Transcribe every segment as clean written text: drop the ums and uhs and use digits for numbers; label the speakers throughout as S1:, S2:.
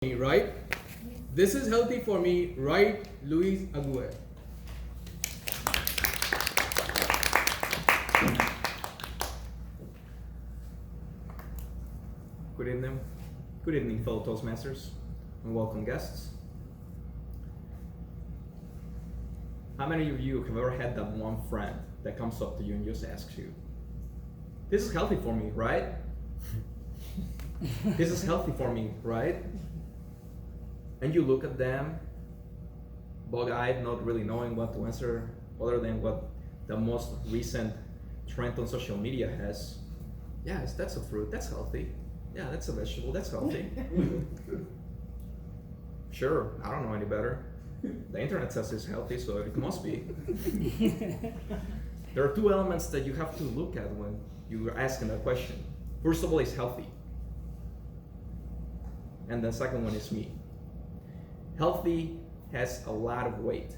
S1: Me, right? This is healthy for me, right, Luis Aguirre?
S2: Good evening. Good evening, fellow Toastmasters, and welcome guests. How many of you have ever had that one friend that comes up to you and just asks you, "This is healthy for me, right? This is healthy for me, right?" And you look at them, bug-eyed, not really knowing what to answer other than what the most recent trend on social media has. Yes, that's a fruit, that's healthy. Yeah, that's a vegetable, that's healthy. Sure, I don't know any better. The internet says it's healthy, so it must be. There are two elements that you have to look at when you are asking that question. First of all, it's healthy. And the second one is me. Healthy has a lot of weight.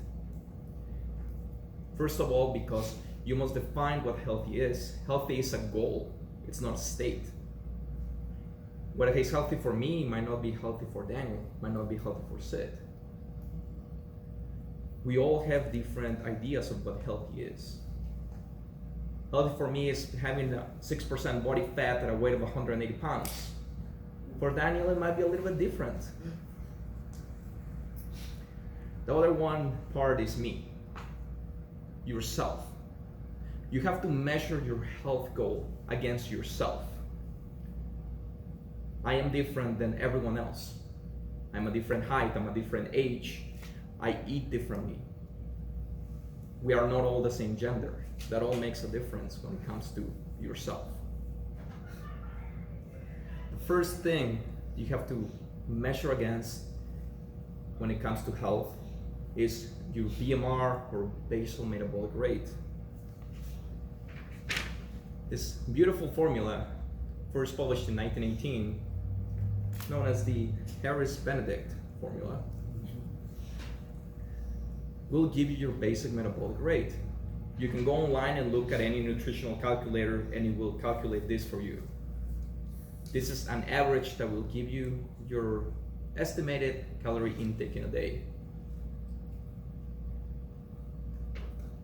S2: First of all, because you must define what healthy is. Healthy is a goal, it's not a state. What is healthy for me might not be healthy for Daniel, might not be healthy for Sid. We all have different ideas of what healthy is. Healthy for me is having a 6% body fat at a weight of 180 pounds. For Daniel, it might be a little bit different. The other one part is me, yourself. You have to measure your health goal against yourself. I am different than everyone else. I'm a different height, I'm a different age. I eat differently. We are not all the same gender. That all makes a difference when it comes to yourself. The first thing you have to measure against when it comes to health is your BMR, or basal metabolic rate. This beautiful formula, first published in 1918, known as the Harris-Benedict formula, will give you your basic metabolic rate. You can go online and look at any nutritional calculator and it will calculate this for you. This is an average that will give you your estimated calorie intake in a day.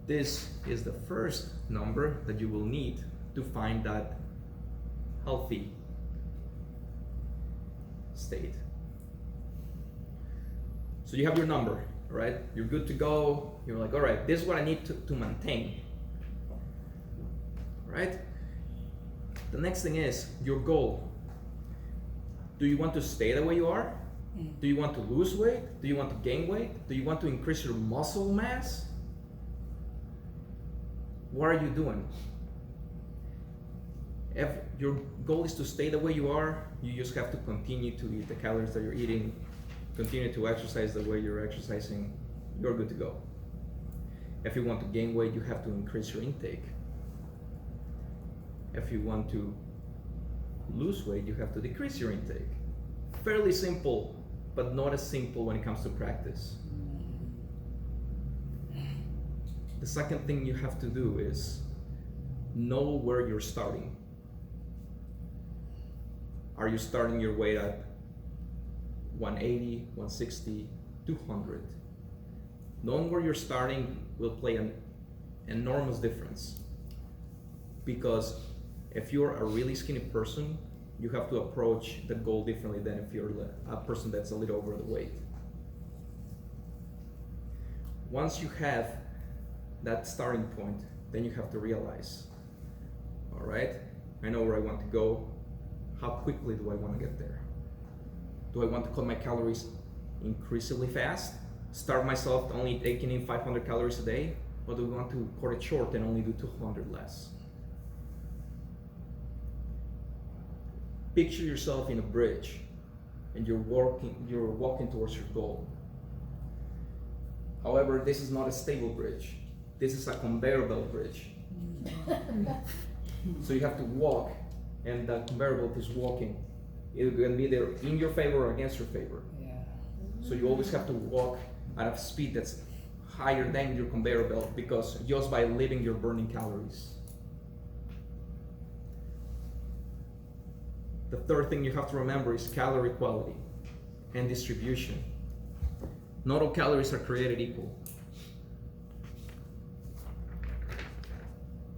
S2: This is the first number that you will need to find that healthy state. So you have your number, right? You're good to go. You're like, all right, this is what I need to maintain, right? The next thing is your goal. Do you want to stay the way you are? Do you want to lose weight? Do you want to gain weight? Do you want to increase your muscle mass? What are you doing? If your goal is to stay the way you are, you just have to continue to eat the calories that you're eating, continue to exercise the way you're exercising, you're good to go. If you want to gain weight, you have to increase your intake. If you want to lose weight, you have to decrease your intake. Fairly simple, but not as simple when it comes to practice. The second thing you have to do is know where you're starting. Are you starting your weight at 180, 160, 200? Knowing where you're starting will play an enormous difference. Because if you're a really skinny person, you have to approach the goal differently than if you're a person that's a little over the weight. Once you have that starting point, then you have to realize, all right, I know where I want to go. How quickly do I want to get there? Do I want to cut my calories increasingly fast? Starve myself only taking in 500 calories a day? Or do I want to cut it short and only do 200 less? Picture yourself in a bridge and you're walking towards your goal. However, this is not a stable bridge. This is a conveyor belt bridge. So you have to walk, and the conveyor belt is walking. It can be there in your favor or against your favor.
S3: Yeah.
S2: So you always have to walk at a speed that's higher than your conveyor belt, because just by living, you're burning calories. The third thing you have to remember is calorie quality. and distribution. Not all calories are created equal.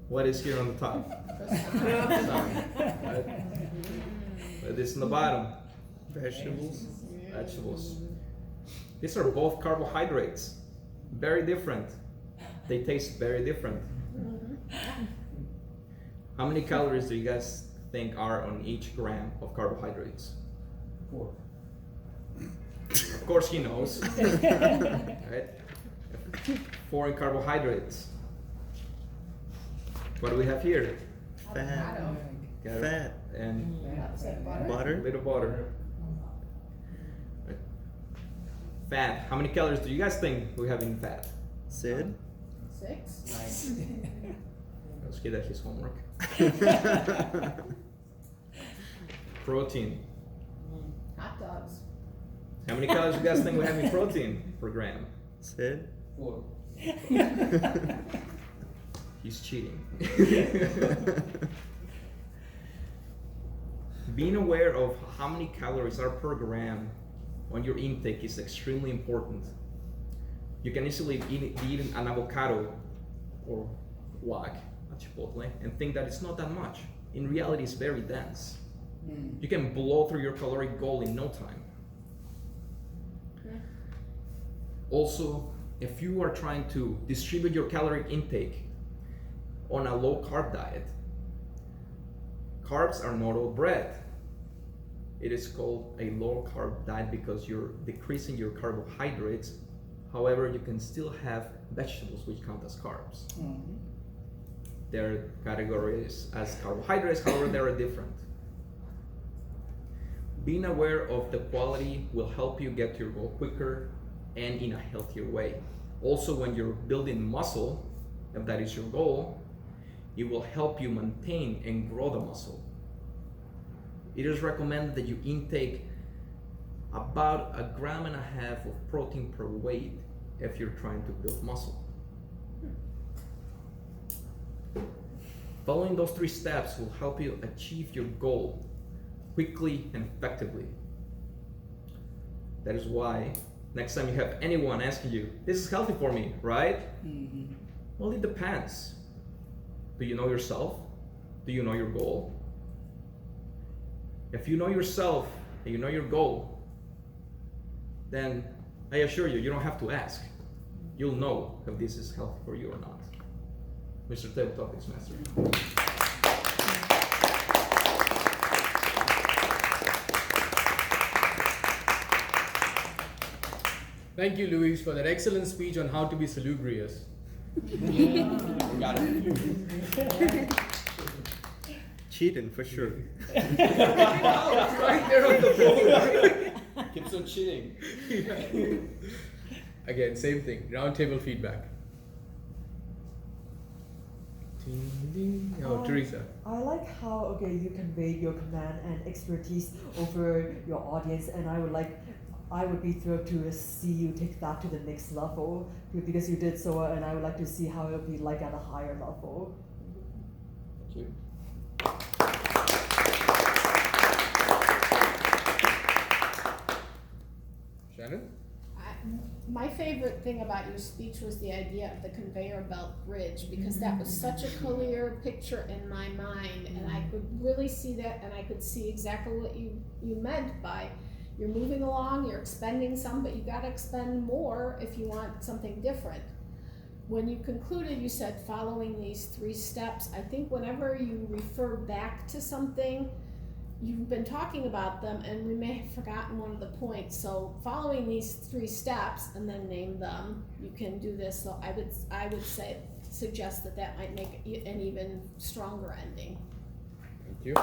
S2: What is here on the top? Sun, right? What is on the bottom?
S3: Vegetables.
S2: Vegetables. These are both carbohydrates. Very different. They taste very different. How many calories do you guys think are on each gram of carbohydrates?
S1: 4.
S2: Of course he knows. Right? 4 in carbohydrates. What do we have here?
S3: Fat.
S2: Got
S3: Fat.
S2: And a
S3: Butter.
S2: bit of butter. Right. Fat. How many calories do you guys think we have in fat?
S3: Sid.
S4: 6.
S2: Let's give that his homework. Protein.
S4: Hot dogs.
S2: How many calories do you guys think we have in protein per gram?
S3: Sid.
S1: 4.
S2: He's cheating. Being aware of how many calories are per gram on your intake is extremely important. You can easily be eating an avocado or guac at Chipotle and think that it's not that much. In reality, it's very dense. You can blow through your caloric goal in no time. Also, if you are trying to distribute your caloric intake on a low carb diet, carbs are not all bread. It is called a low carb diet because you're decreasing your carbohydrates. However, you can still have vegetables which count as carbs. They're categorized as carbohydrates, however, they are different. Being aware of the quality will help you get to your goal quicker and in a healthier way. Also, when you're building muscle, if that is your goal, it will help you maintain and grow the muscle. It is recommended that you intake about 1.5 grams of protein per weight if you're trying to build muscle. Following those 3 steps will help you achieve your goal quickly and effectively. That is why next time you have anyone asking you, this is healthy for me, right? Well, it depends. Do you know yourself? Do you know your goal? If you know yourself and you know your goal, then I assure you, you don't have to ask. You'll know if this is healthy for you or not. Mr. Table Topics Master.
S1: Thank you, Luis, for that excellent speech on how to be salubrious.
S2: Got it.
S3: Cheating for sure.
S1: Right there on the board.
S2: Keeps on cheating.
S1: Again, same thing. Roundtable feedback. Oh, Teresa.
S5: I like how you convey your command and expertise over your audience, and I would be thrilled to see you take that to the next level because you did so, and I would like to see how it would be like at a higher level.
S2: Thank you.
S1: Shannon?
S4: My favorite thing about your speech was the idea of the conveyor belt bridge, because that was such a clear picture in my mind, and I could really see that, and I could see exactly what you meant by you're moving along, you're expending some, but you gotta expend more if you want something different. When you concluded, you said following these 3 steps. I think whenever you refer back to something, you've been talking about them and we may have forgotten one of the points. So following these 3 steps and then name them, you can do this. So I would suggest that might make an even stronger ending.
S1: Thank you.